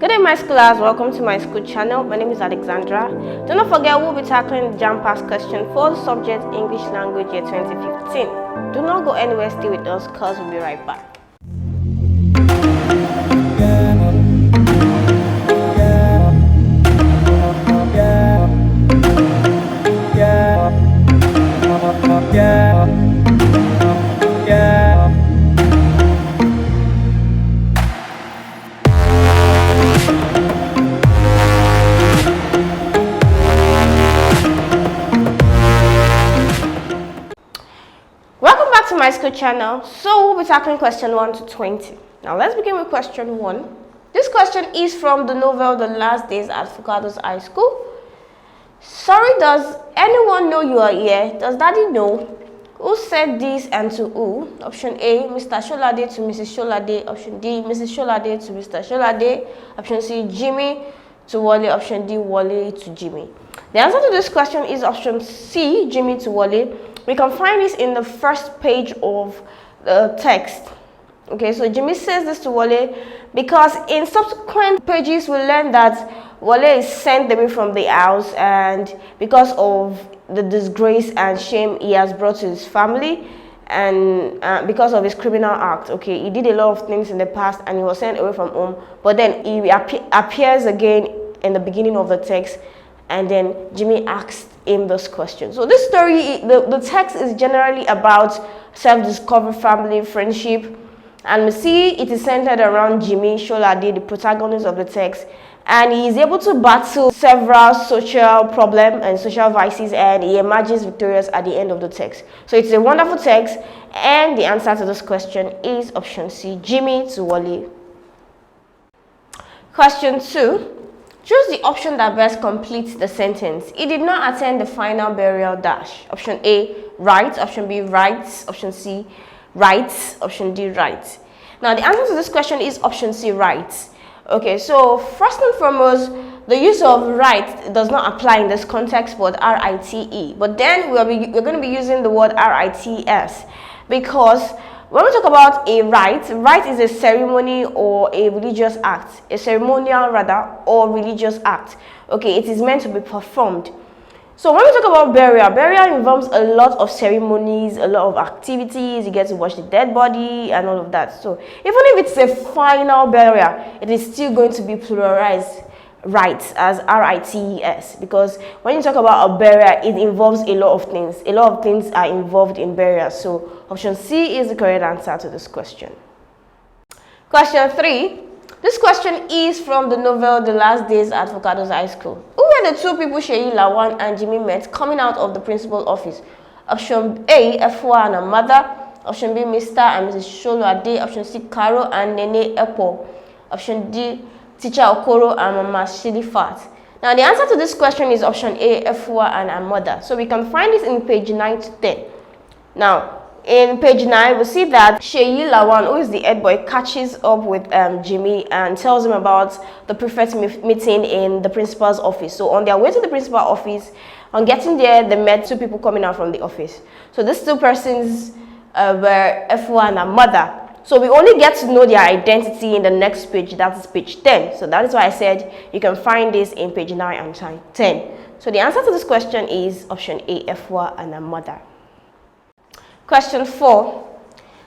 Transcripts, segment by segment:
Good day, my schoolers. Welcome to my school channel. My name is Alexandra. Do not forget, we'll be tackling JAMB past question for the subject English Language Year 2015. Do not go anywhere, stay with us because we'll be right back. Welcome back to my school channel. So we'll be tackling question 1 to 20. Now let's begin with question 1. This question is from the novel The Last Days at Fucado's High School. Sorry, does anyone know you are here? Does daddy know? Who said this and to who? Option A, Mr. Sholade to Mrs. Sholade. Option D, Mrs. Sholade to Mr. Sholade. Option C, Jimmy to Wale. Option D, Wale to Jimmy. The answer to this question is option C, Jimmy to Wale. We can find this in the first page of the text. Okay, so Jimmy says this to Wale because in subsequent pages we learn that Wale is sent away from the house, and because of the disgrace and shame he has brought to his family, and because of his criminal act. Okay, he did a lot of things in the past and he was sent away from home, but then he appears again in the beginning of the text, and then Jimmy asked him this question. So this story, the text is generally about self-discovery, family, friendship, and we see it is centered around Jimmy Sholade, the protagonist of the text, and he is able to battle several social problems and social vices, and he emerges victorious at the end of the text. So it's a wonderful text, and the answer to this question is option C, Jimmy to Wale. Question 2. Choose the option that best completes the sentence. He did not attend the final burial dash. Option A, right. Option B, right. Option C, right. Option D, right. Now, the answer to this question is option C, right. Okay, so first and foremost, the use of right does not apply in this context, but R-I-T-E. But then we're going to be using the word R-I-T-S, because when we talk about a rite is a ceremony or a religious act, a ceremonial rather, or religious act. Okay, it is meant to be performed. So when we talk about burial involves a lot of ceremonies, a lot of activities. You get to watch the dead body and all of that. So even if it's a final burial, it is still going to be pluralized rites as R-I-T-E-S, because when you talk about a burial, it involves a lot of things. A lot of things are involved in burial. So option C is the correct answer to this question. Question 3. This question is from the novel The Last Days at Fucado's High School. Who were the two people Sheyi Lawan and Jimmy met coming out of the principal's office? Option A, Efwa and her mother. Option B, Mr. and Mrs. Sholade. Option C, Caro and Nene Epo. Option D, Teacher Okoro and Mama Shilifat. Now, the answer to this question is option A, Efwa and her mother. So we can find this in page 9 to 10. Now, in page 9, we see that Sheyi Lawan, who is the head boy, catches up with Jimmy and tells him about the prefect meeting in the principal's office. So on their way to the principal's office, on getting there, they met two people coming out from the office. So these two persons were Efwa and her mother. So we only get to know their identity in the next page, that is page 10. So that is why I said you can find this in page 9 and 10. So the answer to this question is option A, Efwa and her mother. Question 4.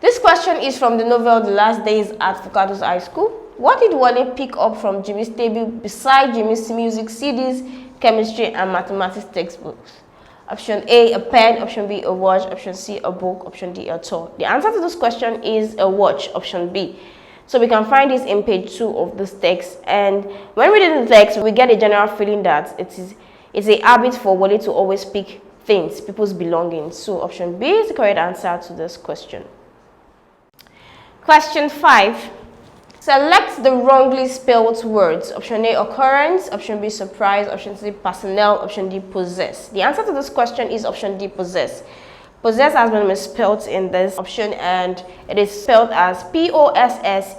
This question is from the novel The Last Days at Fucado's High School. What did Wale pick up from Jimmy's table beside Jimmy's music CDs, chemistry and mathematics textbooks? Option A, a pen. Option B, a watch. Option C, a book. Option D, a toy. The answer to this question is a watch, option B. So we can find this in page 2 of this text. And when reading the text, we get a general feeling that it's a habit for Wale to always pick things, people's belongings. So option B is the correct answer to this question. Question 5. Select the wrongly spelled words. Option A, occurrence. Option B, surprise. Option C, personnel. Option D, possess. The answer to this question is option D, possess. Possess has been misspelled in this option, and it is spelled as P-O-S-S-E-S-S,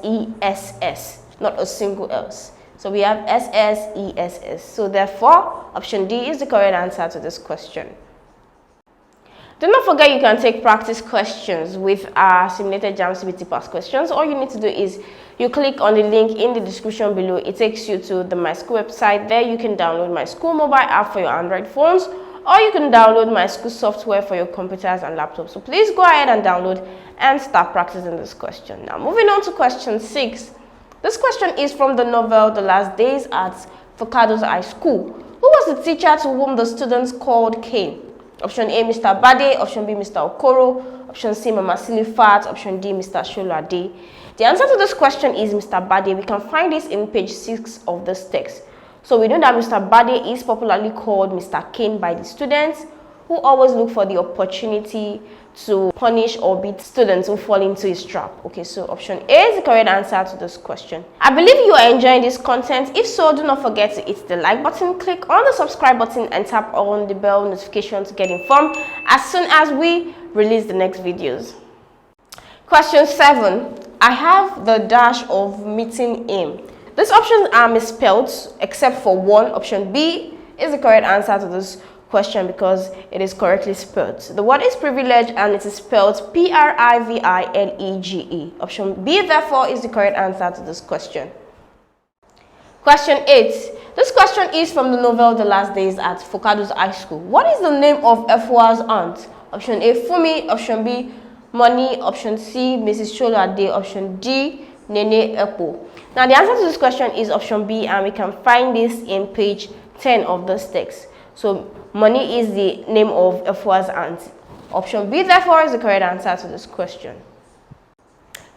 not a single S. So we have S-S-E-S-S. So therefore, option D is the correct answer to this question. Do not forget you can take practice questions with our simulated JAMB CBT past questions. All you need to do is you click on the link in the description below. It takes you to the Myschool website. There you can download Myschool mobile app for your Android phones, or you can download Myschool software for your computers and laptops. So please go ahead and download and start practicing this question. Now moving on to question 6. This question is from the novel The Last Days at Focado's High School. Who was the teacher to whom the students called Cain? Option A, Mr. Bade. Option B, Mr. Okoro. Option C, Mama Silifat. Option D, Mr. Sholade. The answer to this question is Mr. Bade. We can find this in page 6 of this text. So we know that Mr. Bade is popularly called Mr. Cain by the students, who always look for the opportunity to punish or beat students who fall into his trap. Okay, so option A is the correct answer to this question. I believe you are enjoying this content. If so, do not forget to hit the like button, click on the subscribe button, and tap on the bell notification to get informed as soon as we release the next videos. Question 7. I have the dash of meeting him. These options are misspelled except for one. Option B is the correct answer to this question because it is correctly spelled. The word is privilege and it is spelled Privilege. Option B therefore is the correct answer to this question. Question 8. This question is from the novel The Last Days at Focado's High School. What is the name of Efwa's aunt? Option A, Fumi. Option B, Money. Option C, Mrs. Sholade. Option D, Nene Epo. Now the answer to this question is option B, and we can find this in page 10 of this text. So Money is the name of Efwa's aunt. Option B therefore is the correct answer to this question.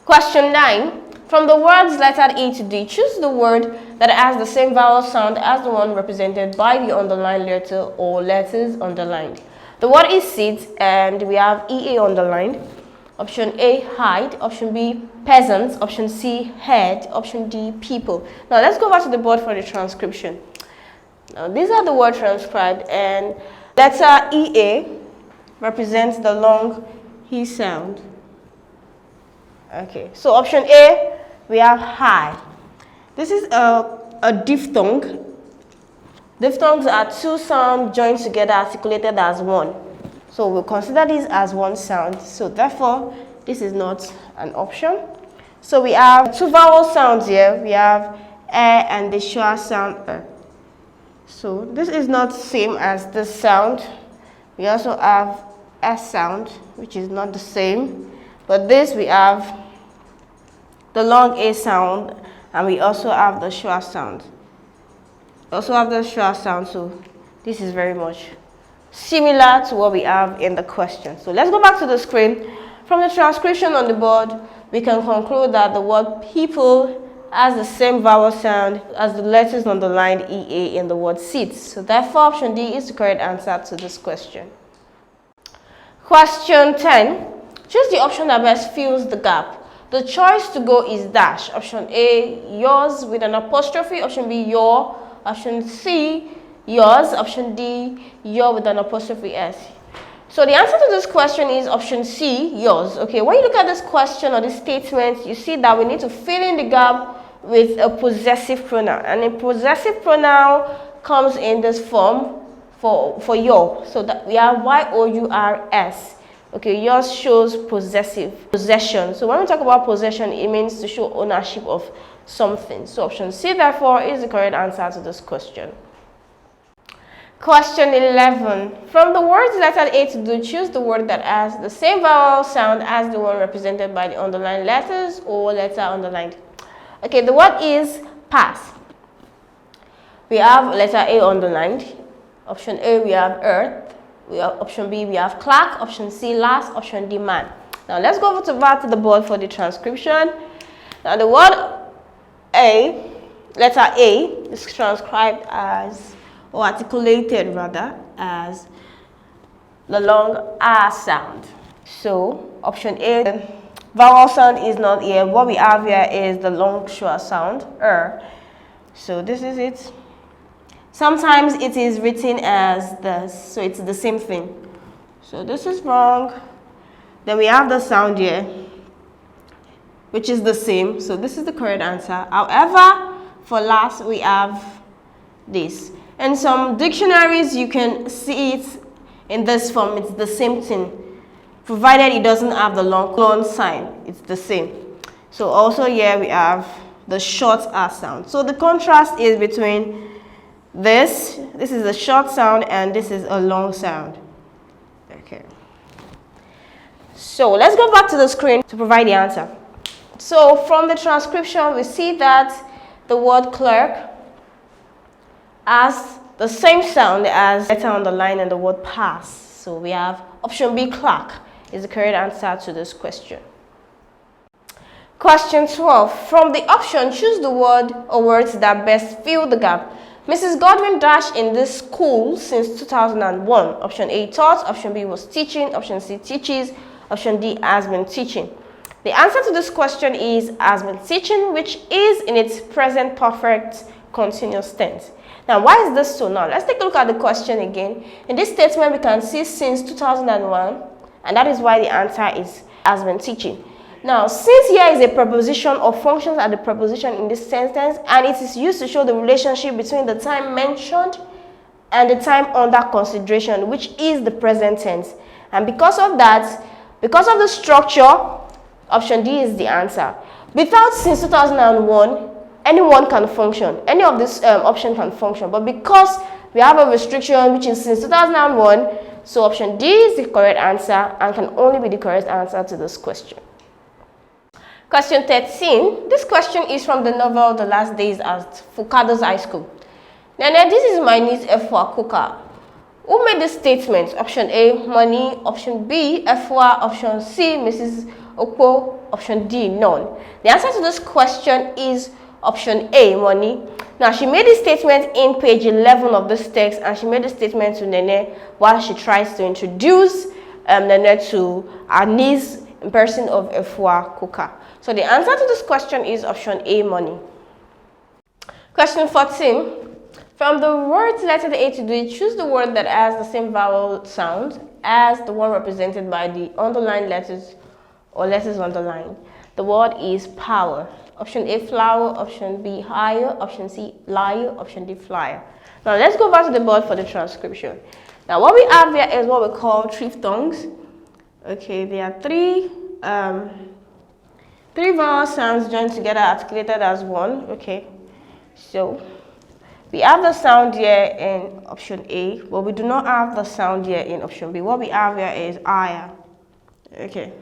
Question 9. From the words lettered A to D, choose the word that has the same vowel sound as the one represented by the underlined letter or letters underlined. The word is sit, and we have EA underlined. Option A, hide. Option B, peasants. Option C, head. Option D, people. Now let's go back to the board for the transcription. Now these are the words transcribed, and letter EA represents the long he sound. Okay, so option A, we have high. This is a diphthong. Diphthongs are two sounds joined together, articulated as one. So we'll consider this as one sound. So therefore, this is not an option. So we have two vowel sounds here. We have and the schwa sound. So this is not the same as this sound. We also have S sound, which is not the same. But this we have the long A sound, and we also have the schwa sound. We also have the schwa sound, so this is very much similar to what we have in the question. So let's go back to the screen. From the transcription on the board, we can conclude that the word people has the same vowel sound as the letters underlined EA in the word sit. So therefore, option D is the correct answer to this question. Question 10. Choose the option that best fills the gap. The choice to go is dash. Option A, yours with an apostrophe. Option B, your. Option C, yours. Option D, your with an apostrophe S. So the answer to this question is option C, yours. Okay, when you look at this question or this statement, you see that we need to fill in the gap with a possessive pronoun. And a possessive pronoun comes in this form for your. So that we have Y-O-U-R-S. Okay, yours shows possession. So when we talk about possession, it means to show ownership of something. So option C, therefore, is the correct answer to this question. Question 11. From the words lettered A to D, choose the word that has the same vowel sound as the one represented by the underlined letters or letter underlined. Okay, the word is pass. We have letter A underlined. Option A, we have earth. We have option B, we have clerk. Option C, last. Option D, man. Now let's go back to the board for the transcription. Now the word A, letter A, is transcribed as, or articulated rather, as the long R sound. So option A, the vowel sound is not here. What we have here is the long schwa sound, So this is it. Sometimes it is written as this, so it's the same thing. So this is wrong. Then we have the sound here, which is the same. So this is the correct answer. However, for last, we have this. In some dictionaries, you can see it in this form. It's the same thing, provided it doesn't have the long sign. It's the same. So also here we have the short R sound. So the contrast is between this is a short sound and this is a long sound. Okay. So let's go back to the screen to provide the answer. So from the transcription, we see that the word clerk has the same sound as letter on the line and the word pass. So we have option B, clerk, is the correct answer to this question. Question 12. From the option, choose the word or words that best fill the gap. Mrs. Godwin dash in this school since 2001. Option A, taught. Option B was teaching. Option C, teaches. Option D, has been teaching. The answer to this question is has been teaching, which is in its present perfect continuous tense. Now, why is this so? Now, let's take a look at the question again. In this statement, we can see since 2001, and that is why the answer is has been teaching. Now, since here is a preposition or functions as the preposition in this sentence, and it is used to show the relationship between the time mentioned and the time under consideration, which is the present tense. And because of that, because of the structure, option D is the answer. Without since 2001, anyone can function. Any of this option can function. But because we have a restriction, which is since 2001, so option D is the correct answer and can only be the correct answer to this question. Question 13. This question is from the novel The Last Days at Fukado's High School. Now, this is my niece Efwa Kuka. Who made this statement? Option A, money. Option B, Efwa. Option C, Mrs. Okpo. Option D, none. The answer to this question is option A, money. Now, she made this statement in page 11 of this text, and she made the statement to Nene while she tries to introduce Nene to her niece in person of Efwa Kuka. So the answer to this question is option A, money. Question 14. From the words letter A to D, choose the word that has the same vowel sound as the one represented by the underlined letters or letters underlined. The word is power. Option A, flower. Option B, higher. Option C, liar. Option D, flyer. Now let's go back to the board for the transcription. Now what we have here is what we call triphthongs. Okay, there are three vowel sounds joined together articulated as one. Okay, so we have the sound here in option A, but we do not have the sound here in option B. What we have here is higher. Okay,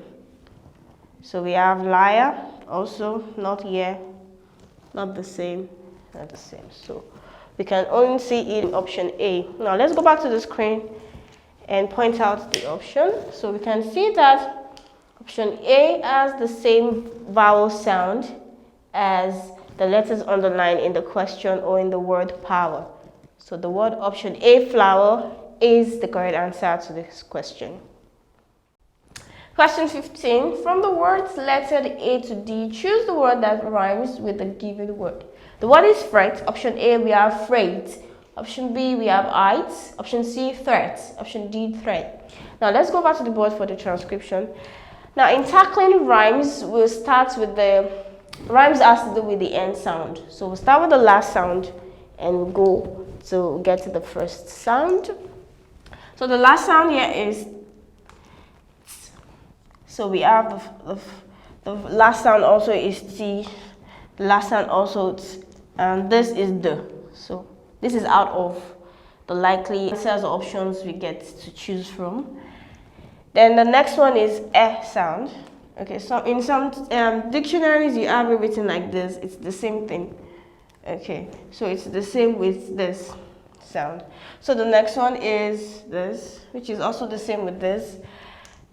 so we have liar, also not here, not the same, not the same. So we can only see it in option A. Now let's go back to the screen and point out the option. So we can see that option A has the same vowel sound as the letters underlined in the question or in the word power. So the word option A, flower, is the correct answer to this question. Question 15. From the words lettered A to D, choose the word that rhymes with the given word. The word is freight. Option A, we have freight. Option B, we have height. Option C, threat. Option D, threat. Now let's go back to the board for the transcription. Now in tackling rhymes, we'll start with the rhymes has to do with the end sound. So we'll start with the last sound and we'll go to get to the first sound. So the last sound here is t. So we have the last sound also is T. The last sound also T. And this is D. So this is out of the likely answers or options we get to choose from. Then the next one is E sound. Okay, so in some dictionaries you have it written like this. It's the same thing. Okay, so it's the same with this sound. So the next one is this, which is also the same with this.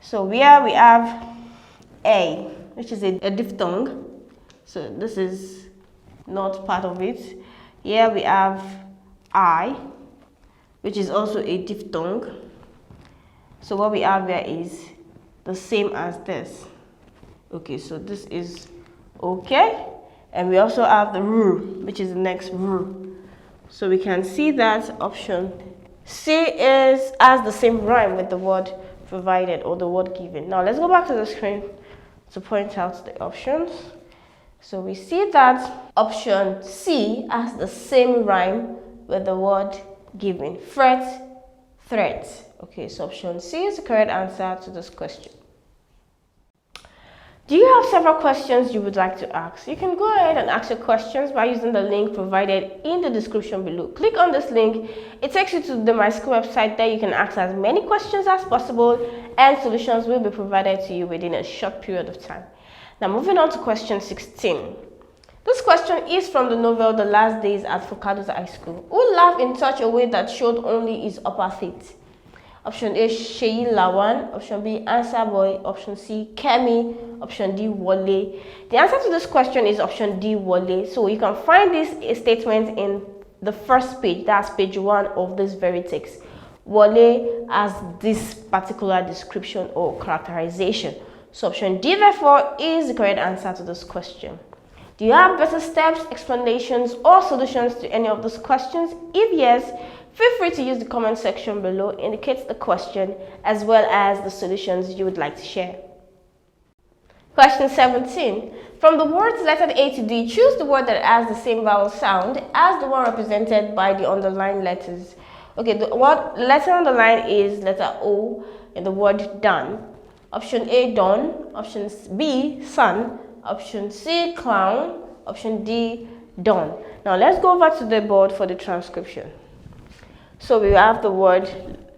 So here we have A, which is a diphthong. So this is not part of it. Here we have I, which is also a diphthong. So what we have here is the same as this. Okay, so this is okay. And we also have the R, which is the next R. So we can see that option C has the same rhyme with the word provided or the word given. Now let's go back to the screen to point out the options. So we see that option C has the same rhyme with the word given. Fret, threat. Okay, so option C is the correct answer to this question. Do you have several questions you would like to ask? You can go ahead and ask your questions by using the link provided in the description below. Click on this link. It takes you to the Myschool website. There you can ask as many questions as possible and solutions will be provided to you within a short period of time. Now moving on to question 16. This question is from the novel The Last Days at Phonetics High School. Who laughed in such a way that showed only his upper teeth? Option A, Sheyi Lawan. Option B, Answer Boy. Option C, Kemi. Option D, Wale. The answer to this question is option D, Wale. So you can find this statement in the first page, that's page 1 of this very text. Wale has this particular description or characterization. So option D, therefore, is the correct answer to this question. Do you have better steps, explanations, or solutions to any of those questions? If yes, feel free to use the comment section below, indicate the question as well as the solutions you would like to share. Question 17. From the words lettered A to D, choose the word that has the same vowel sound as the one represented by the underlined letters. Okay, the letter on the line is letter O in the word done. Option A, dawn. Option B, sun. Option C, clown. Option D, dawn. Now let's go over to the board for the transcription. So we have the word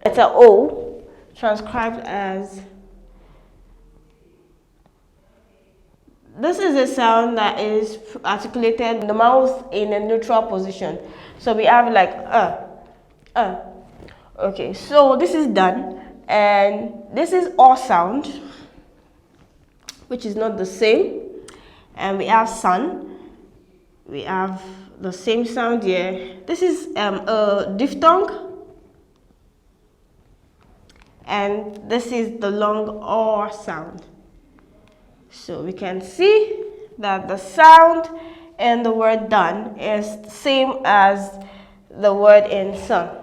letter O transcribed as, this is a sound that is articulated in the mouth in a neutral position. So we have like Okay, so this is done, and this is O sound, which is not the same. And we have sun. We have the same sound here. This is a diphthong, and this is the long R sound. So we can see that the sound in the word done is the same as the word in sun.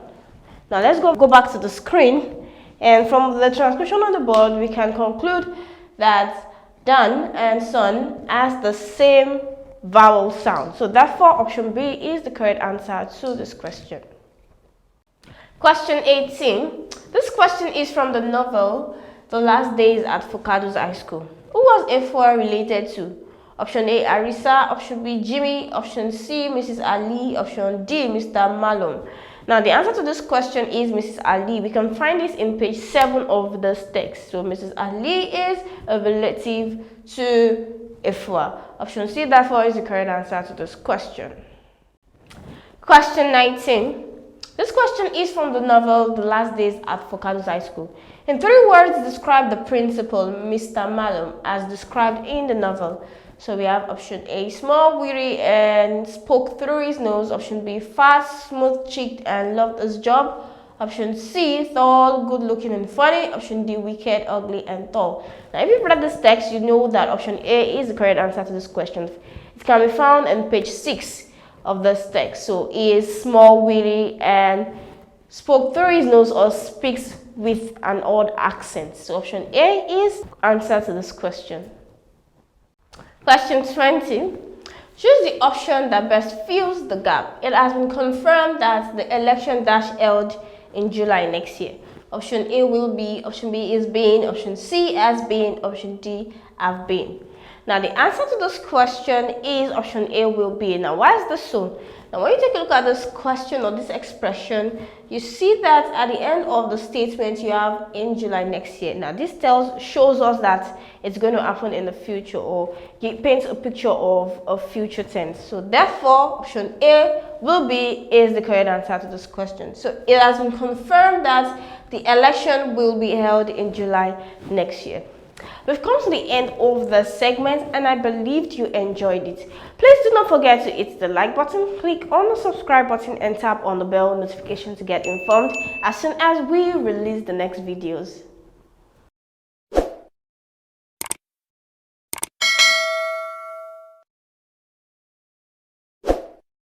Now let's go back to the screen, and from the transcription on the board we can conclude that done and sun has the same vowel sound. So therefore option B is the correct answer to this question. Question 18. This question is from the novel The Last Days at Phonetics High School. Who was Efua related to? Option A, Arisa. Option B, Jimmy. Option C, Mrs. Ali. Option D, Mr. Malum. Now the answer to this question is Mrs. Ali. We can find this in page 7 of this text. So Mrs. Ali is a relative to Efua. Option C, therefore, is the correct answer to this question. Question 19. This question is from the novel The Last Days at Phonetics High School. In 3 words, describe the principal, Mr. Malum, as described in the novel. So we have option A, small, weary, and spoke through his nose. Option B, fat, smooth-cheeked, and loved his job. Option C, tall, good-looking, and funny. Option D, wicked, ugly, and tall. Now, if you've read this text, you know that option A is the correct answer to this question. It can be found on page 6 of this text. So he is small, weary, and spoke through his nose or speaks with an odd accent. So option A is answer to this question. Question 20. Choose the option that best fills the gap. It has been confirmed that the election held in July next year. Option A will be, option B is being, option C has been, option D have been. Now the answer to this question is option A will be. Now why is this so? Now when you take a look at this question or this expression, you see that at the end of the statement you have in July next year. Now this shows us that it's going to happen in the future, or it paints a picture of a future tense. So therefore option A will be is the correct answer to this question. So it has been confirmed that the election will be held in July next year. We've come to the end of the segment, and I believed you enjoyed it. Please do not forget to hit the like button, click on the subscribe button, and tap on the bell notification to get informed as soon as we release the next videos.